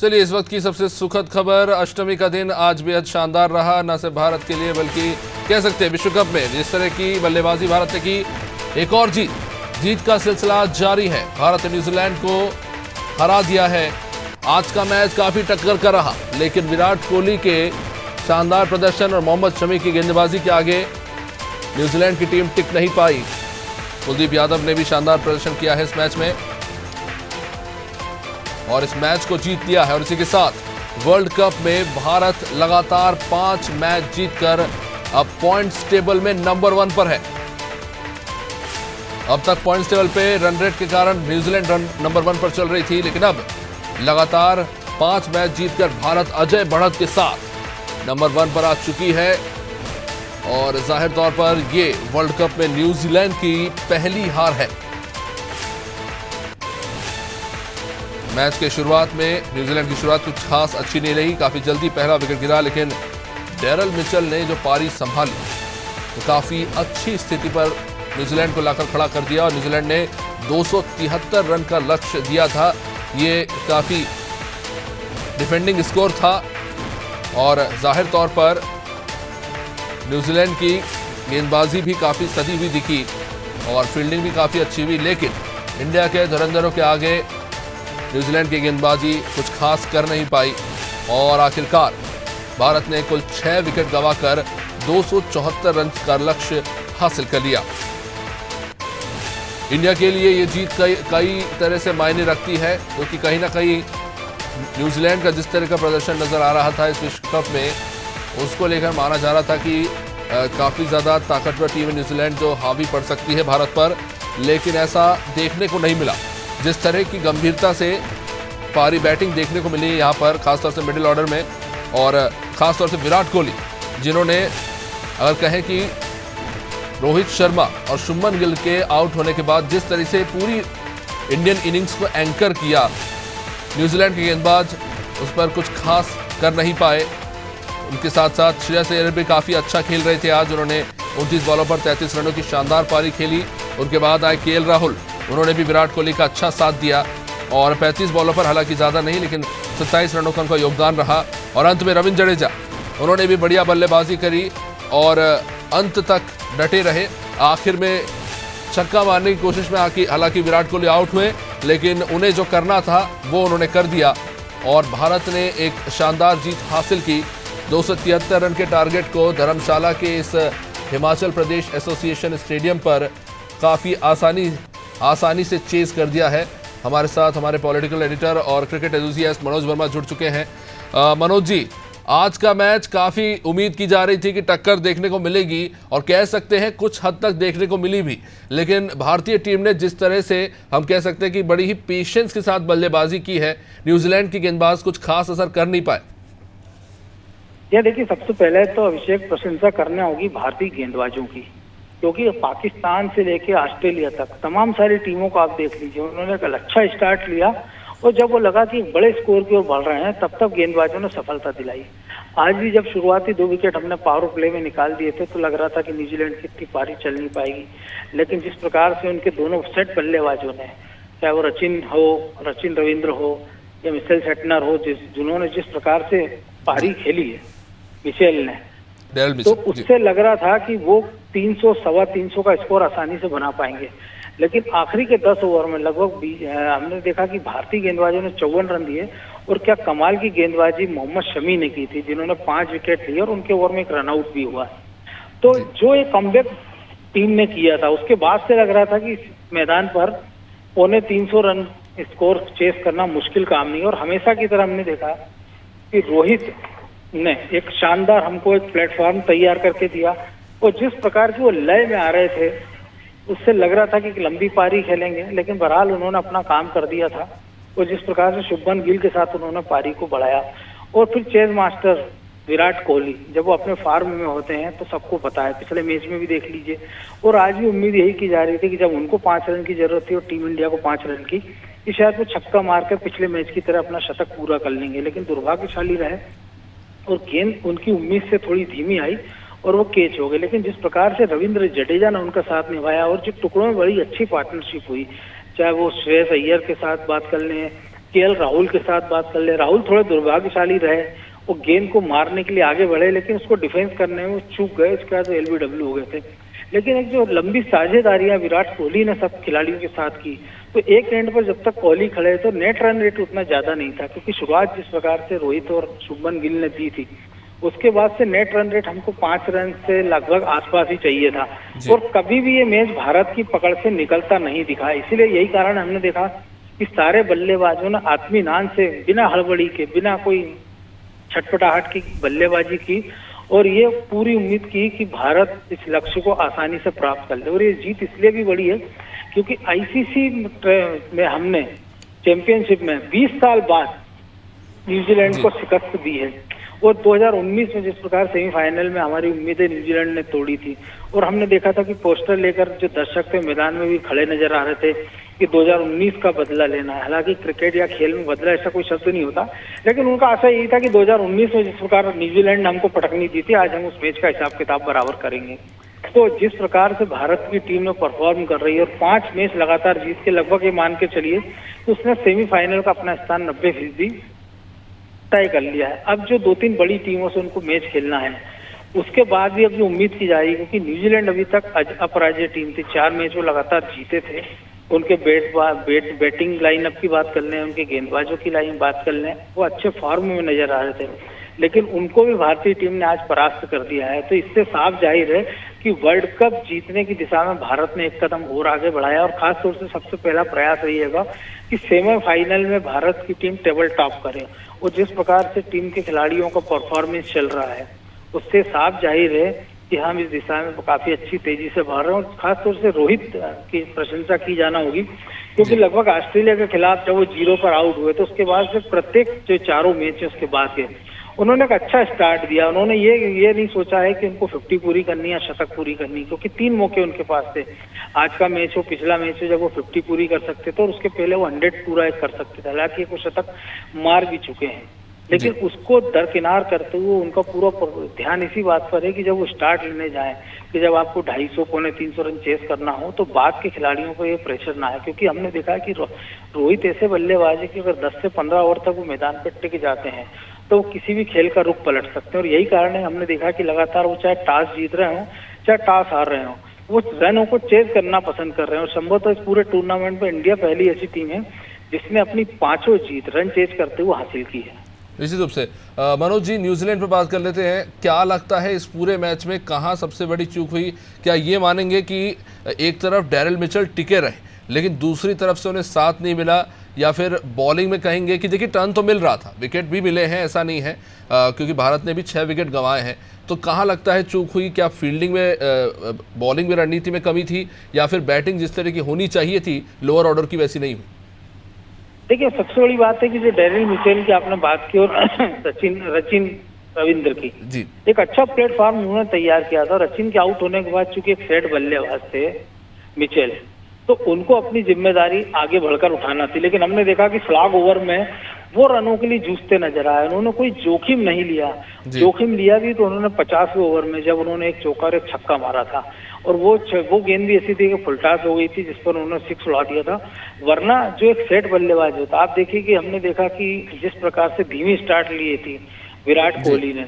चलिए इस वक्त की सबसे सुखद खबर, अष्टमी का दिन आज बेहद शानदार रहा, न सिर्फ भारत के लिए बल्कि कह सकते हैं विश्व कप में जिस तरह की बल्लेबाजी भारत ने की, एक और जीत का सिलसिला जारी है। भारत ने न्यूजीलैंड को हरा दिया है। आज का मैच काफी टक्कर का रहा, लेकिन विराट कोहली के शानदार प्रदर्शन और मोहम्मद शमी की गेंदबाजी के आगे न्यूजीलैंड की टीम टिक नहीं पाई। कुलदीप यादव ने भी शानदार प्रदर्शन किया है इस मैच में और इस मैच को जीत लिया है। और इसी के साथ वर्ल्ड कप में भारत लगातार 5 मैच जीतकर अब पॉइंट्स टेबल में नंबर 1 पर है। अब तक पॉइंट्स टेबल पे रन रेट के कारण न्यूजीलैंड नंबर 1 पर चल रही थी, लेकिन अब लगातार 5 मैच जीतकर भारत अजय बढ़त के साथ नंबर 1 पर आ चुकी है। और जाहिर तौर पर ये वर्ल्ड कप में न्यूजीलैंड की पहली हार है। मैच के शुरुआत में न्यूजीलैंड की शुरुआत कुछ खास अच्छी नहीं रही, काफी जल्दी पहला विकेट गिरा, लेकिन डेरल मिचेल ने जो पारी संभाली तो काफी अच्छी स्थिति पर न्यूजीलैंड को लाकर खड़ा कर दिया और न्यूजीलैंड ने 273 रन का लक्ष्य दिया था। ये काफी डिफेंडिंग स्कोर था और जाहिर तौर पर न्यूजीलैंड की गेंदबाजी भी काफी सधी हुई दिखी और फील्डिंग भी काफी अच्छी हुई, लेकिन इंडिया के धुरंधरों के आगे न्यूजीलैंड की गेंदबाजी कुछ खास कर नहीं पाई और आखिरकार भारत ने कुल 6 विकेट गंवाकर 274 रन का लक्ष्य हासिल कर लिया। इंडिया के लिए ये जीत कई तरह से मायने रखती है, क्योंकि कहीं ना कहीं न्यूजीलैंड का जिस तरह का प्रदर्शन नजर आ रहा था इस विश्व कप में, उसको लेकर माना जा रहा था कि काफी ज्यादा ताकतवर टीम न्यूजीलैंड जो हावी पड़ सकती है भारत पर, लेकिन ऐसा देखने को नहीं मिला। जिस तरह की गंभीरता से पारी बैटिंग देखने को मिली यहाँ पर, खासतौर से मिडिल ऑर्डर में और खासतौर से विराट कोहली, जिन्होंने अगर कहें कि रोहित शर्मा और शुभमन गिल के आउट होने के बाद जिस तरह से पूरी इंडियन इनिंग्स को एंकर किया, न्यूजीलैंड के गेंदबाज उस पर कुछ खास कर नहीं पाए। उनके साथ साथ श्रेयस अय्यर भी काफ़ी अच्छा खेल रहे थे। आज उन्होंने 29 बॉलों पर 33 रनों की शानदार पारी खेली। उनके बाद आए केएल राहुल, उन्होंने भी विराट कोहली का अच्छा साथ दिया और 35 बॉलों पर हालांकि ज़्यादा नहीं, लेकिन 27 रनों का उनका योगदान रहा। और अंत में रविंद्र जडेजा, उन्होंने भी बढ़िया बल्लेबाजी करी और अंत तक डटे रहे। आखिर में छक्का मारने की कोशिश में हालांकि विराट कोहली आउट हुए, लेकिन उन्हें जो करना था वो उन्होंने कर दिया और भारत ने एक शानदार जीत हासिल की। 273 रन के टारगेट को धर्मशाला के इस हिमाचल प्रदेश एसोसिएशन स्टेडियम पर काफ़ी आसानी से चेज कर दिया है। हमारे साथ हमारे पॉलिटिकल एडिटर और क्रिकेट एंथुसियास्ट मनोज वर्मा जुड़ चुके हैं। मनोज जी, आज का मैच काफ़ी उम्मीद की जा रही थी कि टक्कर देखने को मिलेगी और कह सकते हैं कुछ हद तक देखने को मिली भी, लेकिन भारतीय टीम ने जिस तरह से हम कह सकते हैं कि बड़ी ही पेशेंस के साथ बल्लेबाजी की है, न्यूजीलैंड की गेंदबाज कुछ खास असर कर नहीं पाए। यह देखिए, सबसे पहले तो अभिषेक प्रशंसा करना होगी भारतीय गेंदबाजों की, क्योंकि पाकिस्तान से लेकर ऑस्ट्रेलिया तक तमाम सारी टीमों को आप देख लीजिए, उन्होंने एक अच्छा स्टार्ट लिया और जब वो लगा कि बड़े स्कोर की ओर बढ़ रहे हैं, तब तक गेंदबाजों ने सफलता दिलाई। आज भी जब शुरुआती 2 विकेट हमने पावर प्ले में निकाल दिए थे तो लग रहा था कि न्यूजीलैंड की इतनी पारी चल नहीं पाएगी, लेकिन जिस प्रकार से उनके दोनों सेट बल्लेबाजों ने, चाहे वो रचिन रविंद्र हो या मिचेल सेटनर हो, जिन्होंने जिस प्रकार से पारी खेली है मिचेल ने, तो उससे लग रहा था कि वो 300 सवा 300 का स्कोर आसानी से बना पाएंगे। लेकिन आखिरी के 10 ओवर में लगभग हमने देखा कि भारतीय गेंदबाजों ने 54 रन दिए और क्या कमाल की गेंदबाजी मोहम्मद शमी ने की थी, जिन्होंने 5 विकेट लिए और उनके ओवर में एक रनआउट भी हुआ। तो जो एक कमबैक टीम ने किया था, उसके बाद से लग रहा था कि मैदान पर 350 रन स्कोर चेस करना मुश्किल काम नहीं। और हमेशा की तरह हमने देखा कि रोहित ने एक शानदार हमको एक प्लेटफॉर्म तैयार करके दिया और जिस प्रकार की वो लय में आ रहे थे, उससे लग रहा था कि लंबी पारी खेलेंगे, लेकिन बहरहाल उन्होंने अपना काम कर दिया था। और जिस प्रकार से शुभमन गिल के साथ उन्होंने पारी को बढ़ाया और फिर चेज मास्टर विराट कोहली जब वो अपने फार्म में होते हैं तो सबको पता है, पिछले मैच में भी देख लीजिए। और आज भी उम्मीद यही की जा रही थी कि जब उनको 5 रन की जरूरत थी और टीम इंडिया को 5 रन की, कि शायद वो छक्का मारकर पिछले मैच की तरह अपना शतक पूरा कर लेंगे, लेकिन दुर्भाग्यशाली रहे और गेंद उनकी उम्मीद से थोड़ी धीमी आई और वो कैच हो गए। लेकिन जिस प्रकार से रविंद्र जडेजा ने उनका साथ निभाया और जो टुकड़ों में बड़ी अच्छी पार्टनरशिप हुई, चाहे वो श्रेयस अय्यर के साथ बात कर लें, केएल राहुल के साथ बात कर ले। राहुल थोड़े दुर्भाग्यशाली रहे, वो गेंद को मारने के लिए आगे बढ़े लेकिन उसको डिफेंस करने में वो चूक गए, इसके बाद एलबीडब्ल्यू हो गए थे। लेकिन एक जो लंबी साझेदारियां विराट कोहली ने सब खिलाड़ियों के साथ की, तो एक एंड पर जब तक कोहली खड़े तो नेट रन रेट उतना ज्यादा नहीं था, क्योंकि शुरुआत जिस प्रकार से रोहित और शुभमन गिल ने दी थी, उसके बाद से नेट रन रेट हमको 5 रन से लगभग आसपास ही चाहिए था। और कभी भी ये मैच भारत की पकड़ से निकलता नहीं दिखा। इसीलिए यही कारण हमने देखा कि सारे बल्लेबाजों ने आत्मीनान से, बिना हड़बड़ी के, बिना कोई छटपटाहट की बल्लेबाजी की और ये पूरी उम्मीद की कि भारत इस लक्ष्य को आसानी से प्राप्त कर ले। और ये जीत इसलिए भी बड़ी है क्योंकि आईसीसी में हमने चैंपियनशिप में 20 साल बाद न्यूजीलैंड को शिकस्त दी है। और 2019 में जिस प्रकार सेमीफाइनल में हमारी उम्मीदें न्यूजीलैंड ने तोड़ी थी और हमने देखा था कि पोस्टर लेकर जो दर्शक थे मैदान में भी खड़े नजर आ रहे थे कि 2019 का बदला लेना है। हालांकि क्रिकेट या खेल में बदला ऐसा कोई शब्द नहीं होता, लेकिन उनका आशा यही था कि 2019 में जिस प्रकार न्यूजीलैंड ने हमको पटकनी दी थी, आज हम उस मैच का हिसाब किताब बराबर करेंगे। तो जिस प्रकार से भारत की टीम ने परफॉर्म कर रही है और 5 मैच लगातार जीत के लगभग ये मान के चलिए तो उसने सेमीफाइनल का अपना स्थान 90% तय कर लिया है। अब जो 2-3 बड़ी टीमों से उनको मैच खेलना है, उसके बाद भी अब जो उम्मीद की जा रही है, क्योंकि न्यूजीलैंड अभी तक अपराजय टीम थी, 4 मैच वो लगातार जीते थे। उनके बैटिंग लाइनअप की बात कर लें, उनके गेंदबाजों की लाइन बात कर लें, वो अच्छे फॉर्म में नजर आ रहे थे, लेकिन उनको भी भारतीय टीम ने आज परास्त कर दिया है। तो इससे साफ जाहिर है कि वर्ल्ड कप जीतने की दिशा में भारत ने एक कदम और आगे बढ़ाया। और खास तौर से सबसे पहला प्रयास रहेगा कि सेमीफाइनल में भारत की टीम टेबल टॉप करे। और जिस प्रकार से टीम के खिलाड़ियों का परफॉर्मेंस चल रहा है, उससे साफ जाहिर है कि हम इस दिशा में काफी अच्छी तेजी से बढ़ रहे हैं। और खास तौर से रोहित की प्रशंसा की जाना होगी, क्योंकि लगभग ऑस्ट्रेलिया के खिलाफ जब वो 0 पर आउट हुए तो उसके बाद से प्रत्येक जो 4 मैच है उसके बाद के उन्होंने एक अच्छा स्टार्ट दिया। उन्होंने ये नहीं सोचा है कि उनको 50 पूरी करनी है, शतक पूरी करनी, क्योंकि 3 मौके उनके पास थे। आज का मैच हो, पिछला मैच हो, जब वो 50 पूरी कर सकते थे और उसके पहले वो 100 पूरा कर सकते थे। हालांकि वो शतक मार भी चुके हैं, लेकिन उसको दरकिनार करते हुए उनका पूरा ध्यान इसी बात पर है कि जब वो स्टार्ट लेने जाएं, कि जब आपको 250 पौने 300 रन चेस करना हो तो बाद के खिलाड़ियों को ये प्रेशर ना आए। क्योंकि हमने देखा है कि रोहित ऐसे बल्लेबाज है कि अगर 10 से 15 ओवर तक वो मैदान पर टिक जाते हैं तो वो किसी भी खेल का रुख पलट सकते हैं। और यही कारण है, हमने देखा कि लगातार वो चाहे टॉस जीत रहे हो चाहे टॉस हार रहे हो, वो रनों को चेज करना पसंद कर रहे हैं। और संभवतः इस पूरे टूर्नामेंट में इंडिया पहली ऐसी टीम है जिसने अपनी 5 जीत रन चेज करते हुए हासिल की है। निश्चित रूप से। मनोज जी, न्यूजीलैंड पर बात कर लेते हैं। क्या लगता है इस पूरे मैच में कहाँ सबसे बड़ी चूक हुई? क्या ये मानेंगे कि एक तरफ डैरिल मिचेल टिके रहे लेकिन दूसरी तरफ से उन्हें साथ नहीं मिला, या फिर बॉलिंग में कहेंगे कि देखिए टर्न तो मिल रहा था, विकेट भी मिले हैं, ऐसा नहीं है, क्योंकि भारत ने भी 6 विकेट गंवाए हैं। तो कहाँ लगता है चूक हुई? क्या फील्डिंग में, बॉलिंग में रणनीति में कमी थी, या फिर बैटिंग जिस तरह की होनी चाहिए थी लोअर ऑर्डर की वैसी नहीं हुई? देखिए, सबसे बड़ी बात है कि जो डैरिल मिचेल की आपने बात की और सचिन रविंद्र की जी, एक अच्छा प्लेटफॉर्म उन्होंने तैयार किया था। रचिन के आउट होने के बाद चूंकि एक सेट बल्लेबाज थे मिचेल, तो उनको अपनी जिम्मेदारी आगे बढ़कर उठाना थी। लेकिन हमने देखा कि स्लॉग ओवर में वो रनों के लिए जूझते नजर आए। उन्होंने कोई जोखिम नहीं लिया, जोखिम लिया भी तो उन्होंने 50वें ओवर में जब उन्होंने एक चौका और एक छक्का मारा था, और वो गेंद भी ऐसी थी कि फुलटास हो गई थी जिस पर उन्होंने 6 उड़ा दिया था। वरना जो एक सेट बल्लेबाज होता, आप देखिए कि हमने देखा कि जिस प्रकार से धीमी स्टार्ट लिए थी विराट कोहली ने,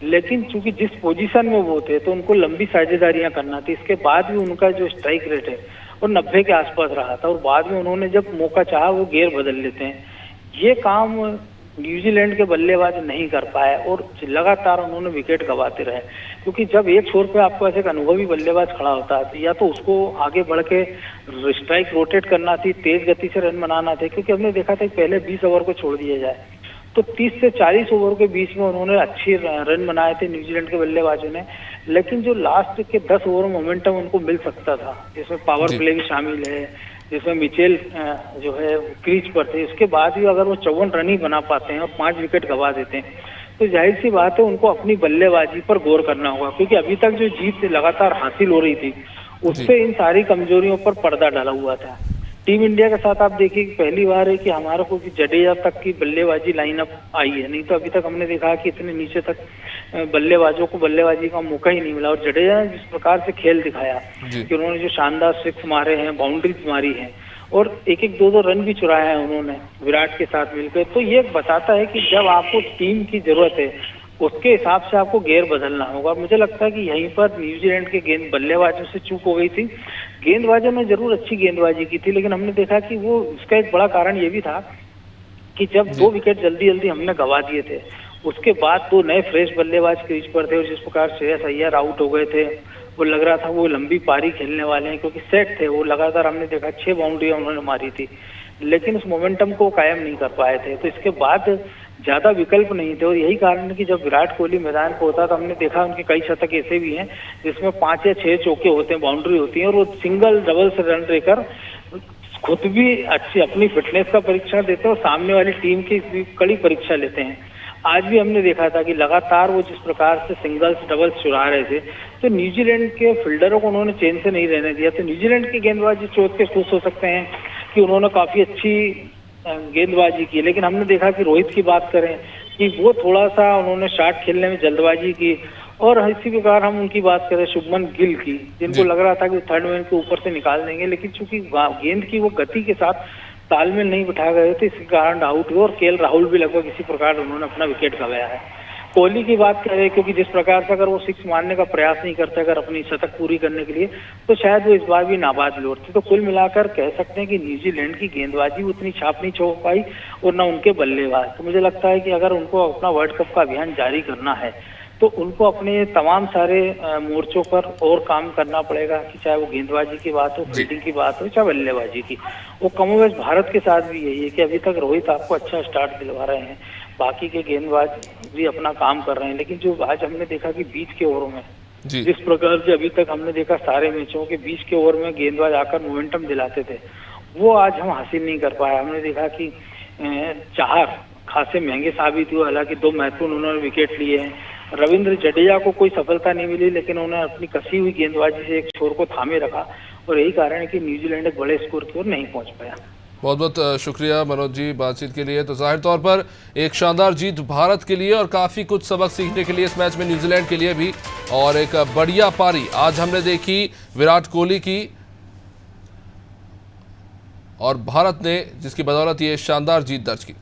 लेकिन चूंकि जिस पोजीशन में वो थे तो उनको लंबी साझेदारियां करना थी। इसके बाद भी उनका जो स्ट्राइक रेट है वो 90 के आसपास रहा था, और बाद में उन्होंने जब मौका चाहा वो गियर बदल लेते हैं। ये काम न्यूजीलैंड के बल्लेबाज नहीं कर पाए और लगातार उन्होंने विकेट गंवाते रहे। क्योंकि जब एक छोर पे आपके पास एक अनुभवी बल्लेबाज खड़ा होता है, या तो उसको आगे बढ़ के स्ट्राइक रोटेट करना थी, तेज गति से रन बनाना थे। क्योंकि हमने देखा था पहले 20 ओवर को छोड़ दिया जाए तो 30 से 40 ओवर के बीच में उन्होंने अच्छे रन बनाए थे न्यूजीलैंड के बल्लेबाजों ने। लेकिन जो लास्ट के 10 ओवर मोमेंटम उनको मिल सकता था, जिसमें पावर प्ले भी शामिल है, जिसमें मिचेल जो है क्रीज पर थे, इसके बाद भी अगर वो 54 रन ही बना पाते हैं और 5 विकेट गंवा देते हैं तो जाहिर सी बात है उनको अपनी बल्लेबाजी पर गौर करना होगा। क्योंकि अभी तक जो जीत लगातार हासिल हो रही थी उससे इन सारी कमजोरियों पर पर्दा डाला हुआ था। टीम इंडिया के साथ आप देखिए कि पहली बार है कि हमारे को जडेजा तक की बल्लेबाजी लाइनअप आई है, नहीं तो अभी तक हमने देखा कि इतने नीचे तक बल्लेबाजों को बल्लेबाजी का मौका ही नहीं मिला। और जडेजा ने जिस प्रकार से खेल दिखाया कि उन्होंने जो शानदार 6 मारे हैं, बाउंड्रीज मारी हैं, और एक एक दो दो रन भी चुराए हैं उन्होंने विराट के साथ मिलकर। तो ये बताता है कि जब आपको टीम की जरूरत है उसके हिसाब से आपको गेयर बदलना होगा। मुझे लगता है कि यहीं पर न्यूजीलैंड के गेंद बल्लेबाजों से चूक हो गई थी। गेंदबाजों ने जरूर अच्छी गेंदबाजी की थी, लेकिन हमने देखा कि वो उसका एक बड़ा कारण ये भी था कि जब 2 विकेट जल्दी जल्दी हमने गंवा दिए थे, उसके बाद 2 नए फ्रेश बल्लेबाज क्रीज पर थे और जिस प्रकार श्रेयस अय्यर आउट हो गए थे, वो लग रहा था वो लंबी पारी खेलने वाले हैं, क्योंकि सेट थे वो। लगातार हमने देखा 6 बाउंड्रियां उन्होंने मारी थी, लेकिन उस मोमेंटम को कायम नहीं कर पाए थे। तो इसके बाद ज्यादा विकल्प नहीं थे और यही कारण है कि जब विराट कोहली मैदान पर होता तो हमने देखा उनके कई शतक ऐसे भी हैं जिसमें 5 या 6 चौके होते हैं, बाउंड्री होती है, और वो सिंगल डबल से रन लेकर खुद भी अच्छी अपनी फिटनेस का परीक्षण देते हैं और सामने वाली टीम की भी कड़ी परीक्षा लेते हैं। आज भी हमने देखा था कि लगातार वो जिस प्रकार से सिंगल्स डबल्स चुरा रहे थे, तो न्यूजीलैंड के फील्डरों को उन्होंने चैन से नहीं रहने दिया। तो न्यूजीलैंड के गेंदबाजी सोच के खुश हो सकते हैं कि उन्होंने काफी अच्छी गेंदबाजी की, लेकिन हमने देखा कि रोहित की बात करें कि वो थोड़ा सा उन्होंने शॉट खेलने में जल्दबाजी की, और इसी प्रकार हम उनकी बात करें शुभमन गिल की, जिनको लग रहा था कि थर्ड मैन के ऊपर से निकाल देंगे, लेकिन चूंकि गेंद की वो गति के साथ तालमेल नहीं बिठा गए थे, इसके कारण आउट हुए। और केएल राहुल भी लगभग इसी प्रकार उन्होंने अपना विकेट गंवाया है। कोहली की बात करें, क्योंकि जिस प्रकार से अगर वो 6 मारने का प्रयास नहीं करते अगर अपनी शतक पूरी करने के लिए, तो शायद वो इस बार भी नाबाद लौटते। तो कुल मिलाकर कह सकते हैं कि न्यूजीलैंड की गेंदबाजी उतनी छाप नहीं छोड़ पाई और न उनके बल्लेबाज। तो मुझे लगता है कि अगर उनको अपना वर्ल्ड कप का अभियान जारी करना है तो उनको अपने तमाम सारे मोर्चों पर और काम करना पड़ेगा, कि चाहे वो गेंदबाजी की बात हो, फील्डिंग की बात हो, चाहे बल्लेबाजी की। वो कमोवेश भारत के साथ भी यही है कि अभी तक रोहित आपको अच्छा स्टार्ट दिलवा रहे हैं, बाकी के गेंदबाज भी अपना काम कर रहे हैं, लेकिन जो आज हमने देखा कि बीच के ओवरों में जिस प्रकार से अभी तक हमने देखा सारे मैचों के बीच के ओवर में गेंदबाज आकर मोमेंटम दिलाते थे, वो आज हम हासिल नहीं कर पाए। हमने देखा कि 4 खासे महंगे साबित हुए, हालांकि 2 महत्वपूर्ण उन्होंने विकेट लिए हैं। रविंद्र जडेजा को कोई सफलता नहीं मिली, लेकिन उन्होंने अपनी कसी हुई गेंदबाजी से एक छोर को थामे रखा और यही कारण है कि न्यूजीलैंड एक बड़े स्कोर की ओर नहीं पहुंच पाया। बहुत बहुत शुक्रिया मनोज जी बातचीत के लिए। तो जाहिर तौर पर एक शानदार जीत भारत के लिए और काफ़ी कुछ सबक सीखने के लिए इस मैच में न्यूजीलैंड के लिए भी, और एक बढ़िया पारी आज हमने देखी विराट कोहली की और भारत ने, जिसकी बदौलत ये शानदार जीत दर्ज की।